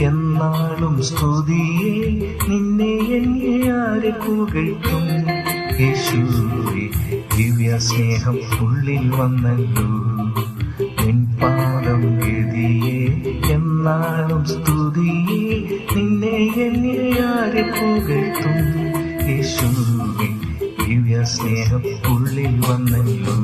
എന്നാളും സ്തുതിയെ നിന്നെ എന്നെ ആരെ പുകഴ്ത്തും. യേശുവേ ദിവ്യ സ്നേഹം ഉള്ളിൽ വന്നല്ലോ, നിൻ പാദം ഗതിയെ എന്നാളും സ്തുതിയെ നിന്നെ എന്നെ ആരെ പുകഴ്ത്തും. യേശുവേ ദിവ്യ സ്നേഹം ഉള്ളിൽ വന്നല്ലോ.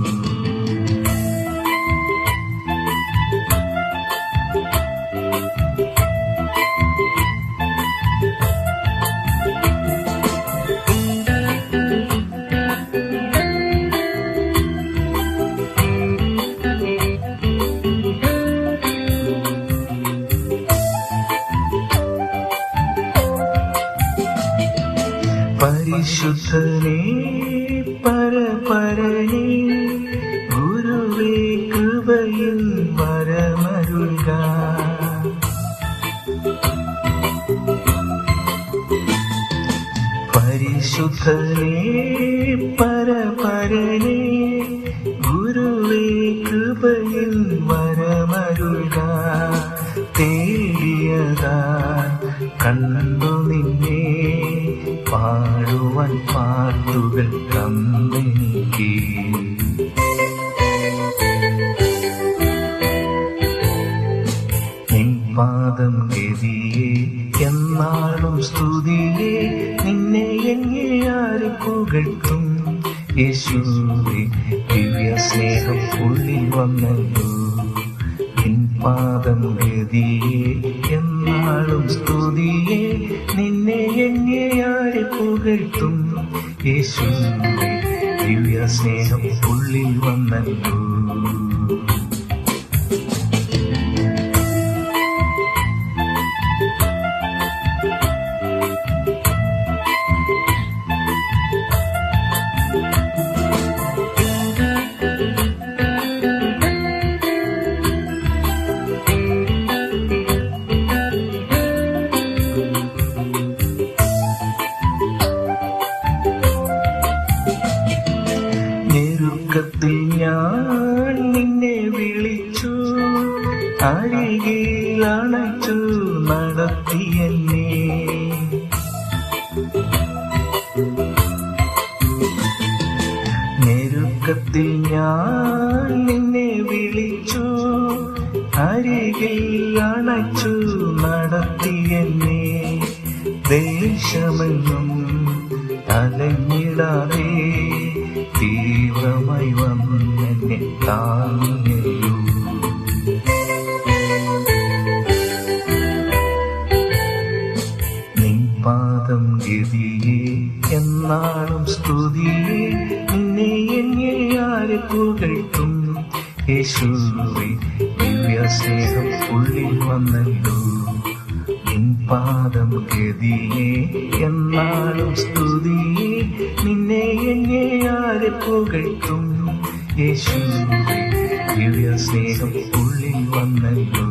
പരിശുദ്ധനേ പരപരനേ ഗുരുവേ കൃപയിൽ വരമരുൾക. പരിശുദ്ധനേ പരപരനേ ഗുരുവേ കൃപയിൽ വരമരുൾക. തേടിയതാ കണ്ടു നിന്നെ പാടുവാൻ പാട്ടുകൾ തന്നെനിക്ക്. നിൻ പാദം ഗതിയെ എന്നാളും സ്തുതിയെ നിന്നെ എന്നെ ആര് പുകഴ്ത്തും. യേശുവേ ദിവ്യ സ്നേഹം ഉള്ളിൽ വന്നല്ലോ, നിൻ പാദം ഗതിയെ എന്നാളും സ്തുതിയെ നിന്നെ എന്നെ ആരെ പുകഴ്ത്തും. യേശുവേ ദിവ്യ സ്നേഹം ഉള്ളിൽ വന്നല്ലോ. ഞെരുക്കത്തിൽ ഞാൻ നിന്നെ വിളിച്ചു, അരികിൽ അണച്ചു നടത്തിയെന്നെ. ഞെരുക്കത്തിൽ ഞാൻ നിന്നെ വിളിച്ചു, അരികിൽ അണച്ചു നടത്തിയെന്നെ. ദേശമെന്നും അലഞ്ഞിടാതെ തീവ്രമായി വന്നെന്നെ താങ്ങിയല്ലോ. നിൻ പാദം ഗതിയെ എന്നാളും സ്തുതിയെ നിന്നെ എന്നെ ആരെ പുകഴ്ത്തും. യേശുവേ ദിവ്യ സ്നേഹം ഉള്ളിൽ വന്നല്ലോ, നിൻ പാദം ഗതിയെ എന്നാളും സ്തുതിയെ നിന്നെ എന്നെ ആരെ പുകഴ്ത്തും. യേശുവേ ദിവ്യ സ്നേഹം ഉള്ളിൽ വന്നല്ലോ.